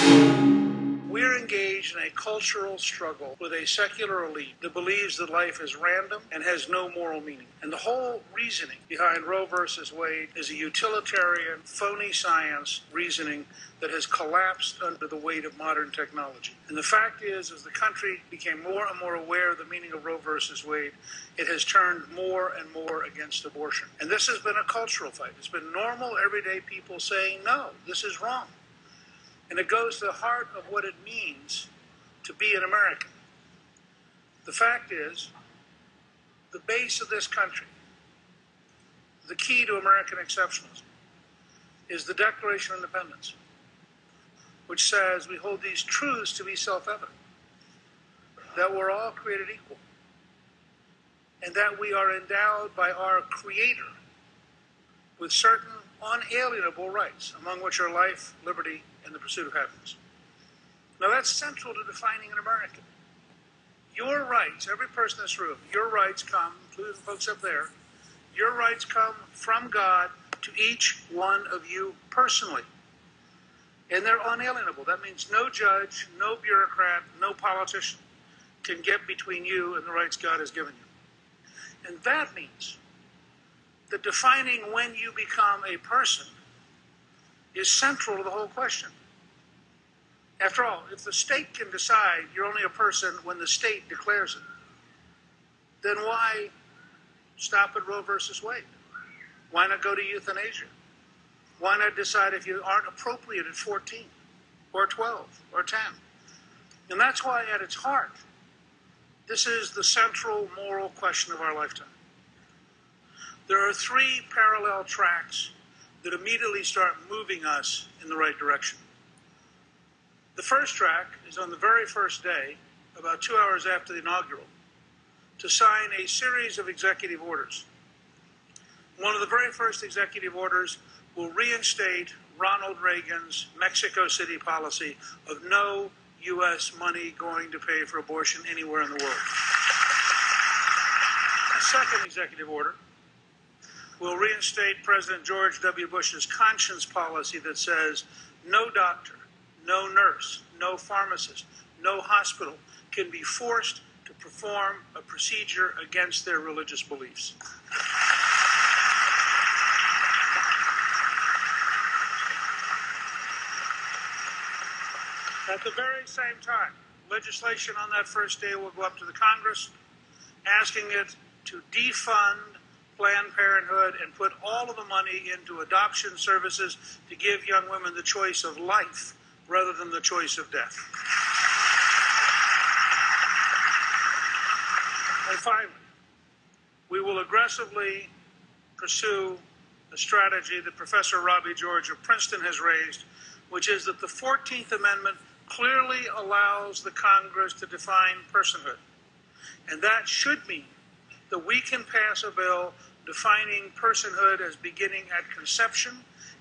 We're engaged in a cultural struggle with a secular elite that believes that life is random and has no moral meaning. And the whole reasoning behind Roe versus Wade is a utilitarian, phony science reasoning that has collapsed under the weight of modern technology. And the fact is, as the country became more and more aware of the meaning of Roe versus Wade, it has turned more and more against abortion. And this has been a cultural fight. It's been normal, everyday people saying, no, this is wrong. And it goes to the heart of what it means to be an American. The fact is, the base of this country, the key to American exceptionalism, is the Declaration of Independence, which says we hold these truths to be self-evident, that we're all created equal, and that we are endowed by our Creator with certain unalienable rights, among which are life, liberty, and the pursuit of happiness. Now that's central to defining an American. Your rights, every person in this room, your rights come, including the folks up there, your rights come from God to each one of you personally. And they're unalienable. That means no judge, no bureaucrat, no politician can get between you and the rights God has given you. And that means that defining when you become a person is central to the whole question. After all, if the state can decide you're only a person when the state declares it, then why stop at Roe versus Wade? Why not go to euthanasia? Why not decide if you aren't appropriate at 14 or 12 or 10? And that's why at its heart, this is the central moral question of our lifetime. There are three parallel tracks that immediately start moving us in the right direction. The first track is on the very first day, about 2 hours after the inaugural, to sign a series of executive orders. One of the very first executive orders will reinstate Ronald Reagan's Mexico City policy of no U.S. money going to pay for abortion anywhere in the world. A second executive order will reinstate President George W. Bush's conscience policy that says no doctor, no nurse, no pharmacist, no hospital can be forced to perform a procedure against their religious beliefs. At the very same time, legislation on that first day will go up to the Congress, asking it to defund Planned Parenthood and put all of the money into adoption services to give young women the choice of life rather than the choice of death. And finally, we will aggressively pursue a strategy that Professor Robbie George of Princeton has raised, which is that the 14th Amendment clearly allows the Congress to define personhood. And that should mean that we can pass a bill defining personhood as beginning at conception,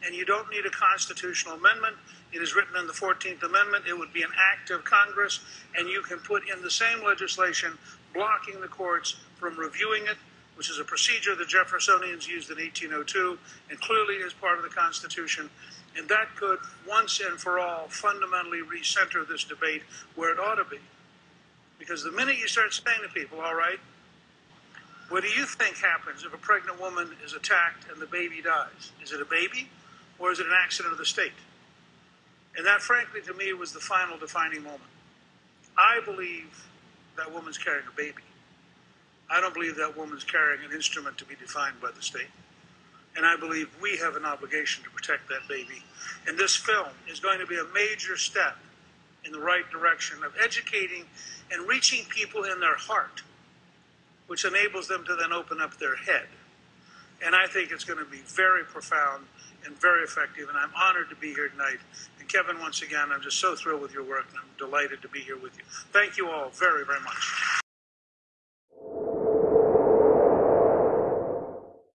and you don't need a constitutional amendment. It is written in the 14th Amendment. It would be an act of Congress, and you can put in the same legislation blocking the courts from reviewing it, which is a procedure the Jeffersonians used in 1802 and clearly is part of the Constitution. And that could, once and for all, fundamentally recenter this debate where it ought to be. Because the minute you start saying to people, all right, what do you think happens if a pregnant woman is attacked and the baby dies? Is it a baby or is it an accident of the state? And that, frankly, to me, was the final defining moment. I believe that woman's carrying a baby. I don't believe that woman's carrying an instrument to be defined by the state. And I believe we have an obligation to protect that baby. And this film is going to be a major step in the right direction of educating and reaching people in their heart, which enables them to then open up their head. And I think it's going to be very profound and very effective, and I'm honored to be here tonight. And Kevin, once again, I'm just so thrilled with your work, and I'm delighted to be here with you. Thank you all very, very much.